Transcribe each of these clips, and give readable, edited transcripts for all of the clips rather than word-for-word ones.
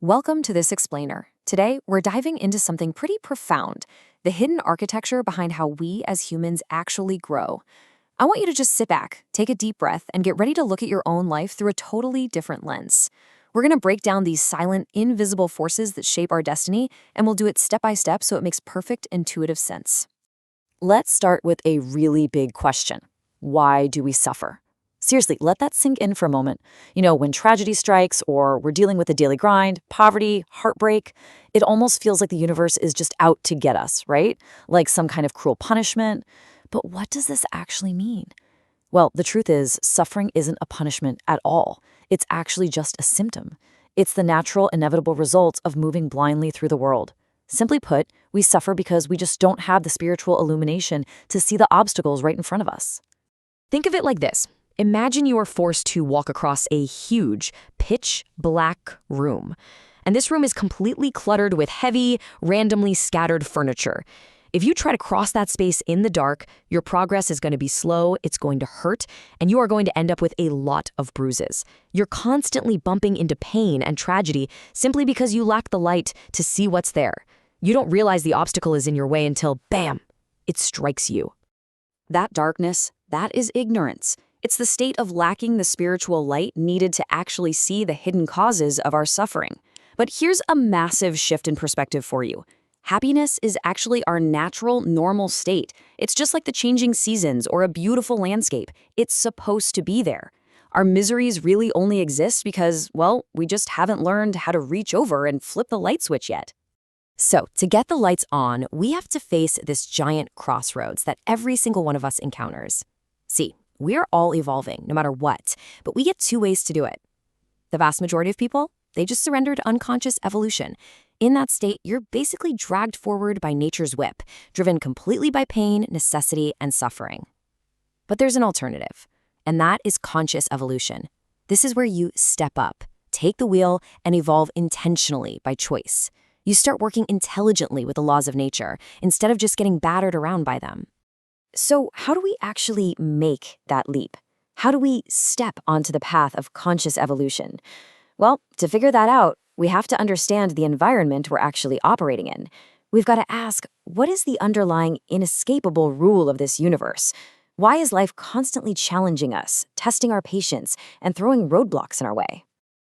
Welcome to This Explainer. Today, we're diving into something pretty profound, the hidden architecture behind how we as humans actually grow. I want you to just sit back, take a deep breath, and get ready to look at your own life through a totally different lens. We're going to break down these silent, invisible forces that shape our destiny, and we'll do it step by step so it makes perfect, intuitive sense. Let's start with a really big question. Why do we suffer? Seriously, let that sink in for a moment. When tragedy strikes or we're dealing with the daily grind, poverty, heartbreak, it almost feels like the universe is just out to get us, right? Like some kind of cruel punishment. But what does this actually mean? Well, the truth is, suffering isn't a punishment at all. It's actually just a symptom. It's the natural, inevitable result of moving blindly through the world. Simply put, we suffer because we just don't have the spiritual illumination to see the obstacles right in front of us. Think of it like this. Imagine you are forced to walk across a huge, pitch-black room. And this room is completely cluttered with heavy, randomly scattered furniture. If you try to cross that space in the dark, your progress is going to be slow, it's going to hurt, and you are going to end up with a lot of bruises. You're constantly bumping into pain and tragedy simply because you lack the light to see what's there. You don't realize the obstacle is in your way until, bam, it strikes you. That darkness, that is ignorance. It's the state of lacking the spiritual light needed to actually see the hidden causes of our suffering. But here's a massive shift in perspective for you. Happiness is actually our natural, normal state. It's just like the changing seasons or a beautiful landscape. It's supposed to be there. Our miseries really only exist because, well, we just haven't learned how to reach over and flip the light switch yet. So, to get the lights on, we have to face this giant crossroads that every single one of us encounters. See, we're all evolving, no matter what, but we get two ways to do it. The vast majority of people, they just surrender to unconscious evolution. In that state, you're basically dragged forward by nature's whip, driven completely by pain, necessity, and suffering. But there's an alternative, and that is conscious evolution. This is where you step up, take the wheel, and evolve intentionally by choice. You start working intelligently with the laws of nature, instead of just getting battered around by them. So how do we actually make that leap? How do we step onto the path of conscious evolution? Well, to figure that out, we have to understand the environment we're actually operating in. We've got to ask, what is the underlying inescapable rule of this universe? Why is life constantly challenging us, testing our patience, and throwing roadblocks in our way?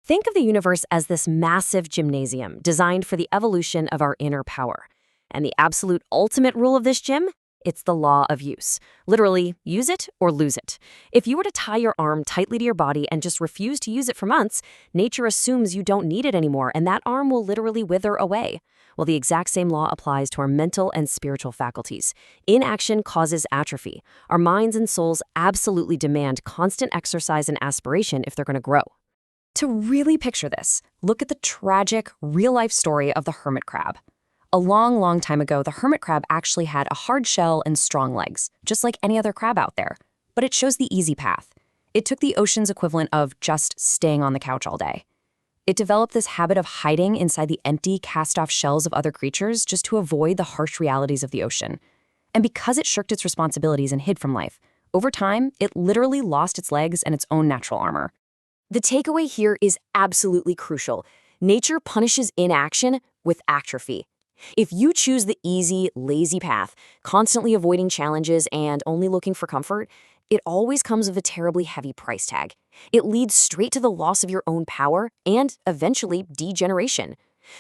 Think of the universe as this massive gymnasium designed for the evolution of our inner power. And the absolute ultimate rule of this gym? It's the law of use. Literally, use it or lose it. If you were to tie your arm tightly to your body and just refuse to use it for months, nature assumes you don't need it anymore, and that arm will literally wither away. Well, the exact same law applies to our mental and spiritual faculties. Inaction causes atrophy. Our minds and souls absolutely demand constant exercise and aspiration if they're going to grow. To really picture this, look at the tragic, real-life story of the hermit crab. A long, long time ago, the hermit crab actually had a hard shell and strong legs, just like any other crab out there. But it chose the easy path. It took the ocean's equivalent of just staying on the couch all day. It developed this habit of hiding inside the empty, cast-off shells of other creatures just to avoid the harsh realities of the ocean. And because it shirked its responsibilities and hid from life, over time, it literally lost its legs and its own natural armor. The takeaway here is absolutely crucial. Nature punishes inaction with atrophy. If you choose the easy, lazy path, constantly avoiding challenges and only looking for comfort, it always comes with a terribly heavy price tag. It leads straight to the loss of your own power and, eventually, degeneration.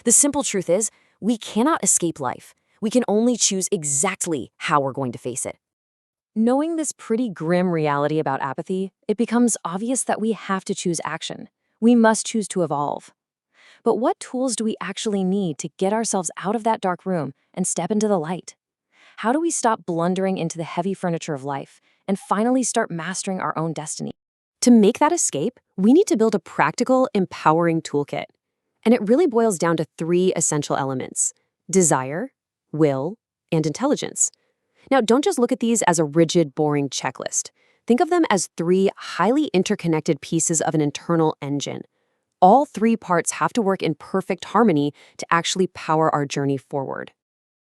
The simple truth is, we cannot escape life. We can only choose exactly how we're going to face it. Knowing this pretty grim reality about apathy, it becomes obvious that we have to choose action. We must choose to evolve. But what tools do we actually need to get ourselves out of that dark room and step into the light? How do we stop blundering into the heavy furniture of life and finally start mastering our own destiny? To make that escape, we need to build a practical, empowering toolkit. And it really boils down to three essential elements: desire, will, and intelligence. Now, don't just look at these as a rigid, boring checklist. Think of them as three highly interconnected pieces of an internal engine. All three parts have to work in perfect harmony to actually power our journey forward.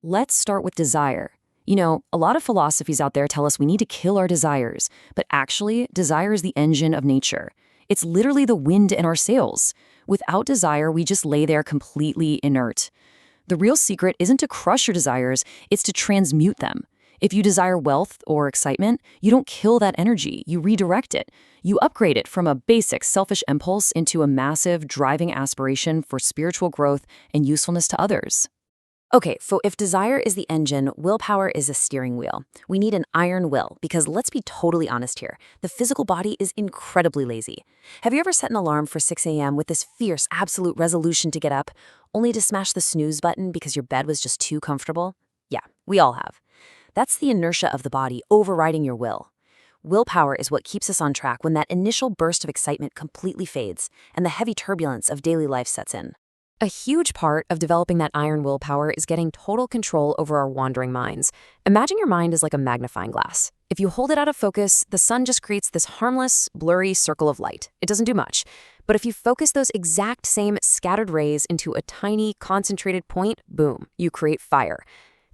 Let's start with desire. A lot of philosophies out there tell us we need to kill our desires, but actually, desire is the engine of nature. It's literally the wind in our sails. Without desire, we just lay there completely inert. The real secret isn't to crush your desires, it's to transmute them. If you desire wealth or excitement, you don't kill that energy, you redirect it. You upgrade it from a basic selfish impulse into a massive, driving aspiration for spiritual growth and usefulness to others. Okay, so if desire is the engine, willpower is a steering wheel. We need an iron will, because let's be totally honest here. The physical body is incredibly lazy. Have you ever set an alarm for 6 a.m. with this fierce, absolute resolution to get up, only to smash the snooze button because your bed was just too comfortable? Yeah, we all have. That's the inertia of the body overriding your will. Willpower is what keeps us on track when that initial burst of excitement completely fades and the heavy turbulence of daily life sets in. A huge part of developing that iron willpower is getting total control over our wandering minds. Imagine your mind is like a magnifying glass. If you hold it out of focus, the sun just creates this harmless, blurry circle of light. It doesn't do much. But if you focus those exact same scattered rays into a tiny, concentrated point, boom, you create fire.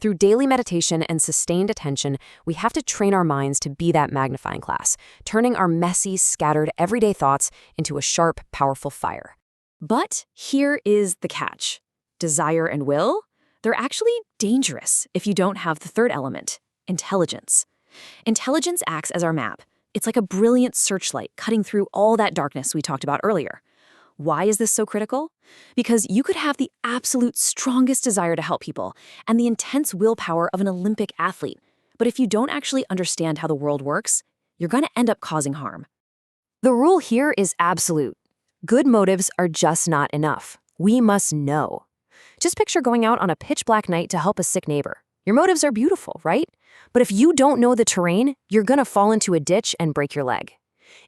Through daily meditation and sustained attention, we have to train our minds to be that magnifying glass, turning our messy, scattered, everyday thoughts into a sharp, powerful fire. But here is the catch. Desire and will, they're actually dangerous if you don't have the third element, intelligence. Intelligence acts as our map. It's like a brilliant searchlight cutting through all that darkness we talked about earlier. Why is this so critical? Because you could have the absolute strongest desire to help people and the intense willpower of an Olympic athlete, but if you don't actually understand how the world works, you're going to end up causing harm. The rule here is absolute. Good motives are just not enough. We must know. Just picture going out on a pitch-black night to help a sick neighbor. Your motives are beautiful, right? But if you don't know the terrain, you're going to fall into a ditch and break your leg.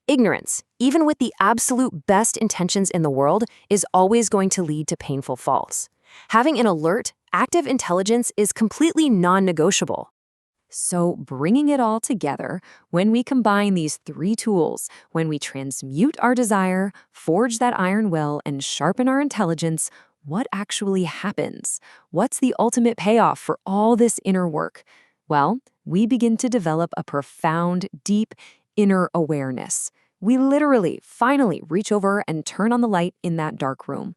Ignorance, even with the absolute best intentions in the world, is always going to lead to painful falls. Having an alert, active intelligence is completely non-negotiable. So bringing it all together, when we combine these three tools, when we transmute our desire, forge that iron will, and sharpen our intelligence, what actually happens? What's the ultimate payoff for all this inner work? Well, we begin to develop a profound, deep, inner awareness. We literally, finally reach over and turn on the light in that dark room.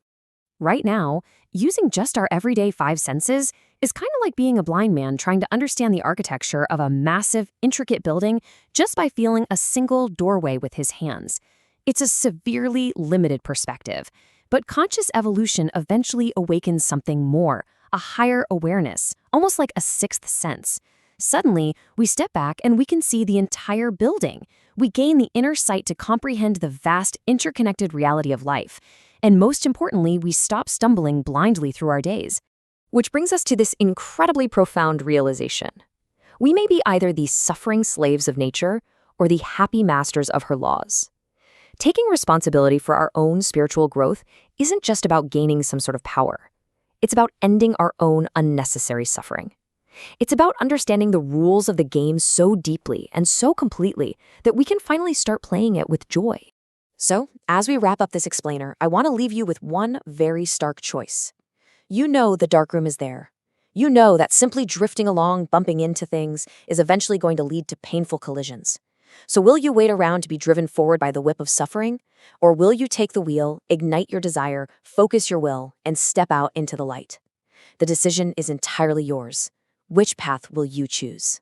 Right now, using just our everyday 5 senses is kind of like being a blind man trying to understand the architecture of a massive, intricate building just by feeling a single doorway with his hands. It's a severely limited perspective, but conscious evolution eventually awakens something more, a higher awareness, almost like a sixth sense. Suddenly, we step back and we can see the entire building. We gain the inner sight to comprehend the vast, interconnected reality of life. And most importantly, we stop stumbling blindly through our days. Which brings us to this incredibly profound realization. We may be either the suffering slaves of nature or the happy masters of her laws. Taking responsibility for our own spiritual growth isn't just about gaining some sort of power. It's about ending our own unnecessary suffering. It's about understanding the rules of the game so deeply and so completely that we can finally start playing it with joy. So, as we wrap up this explainer, I want to leave you with one very stark choice. You know the darkroom is there. You know that simply drifting along, bumping into things, is eventually going to lead to painful collisions. So will you wait around to be driven forward by the whip of suffering? Or will you take the wheel, ignite your desire, focus your will, and step out into the light? The decision is entirely yours. Which path will you choose?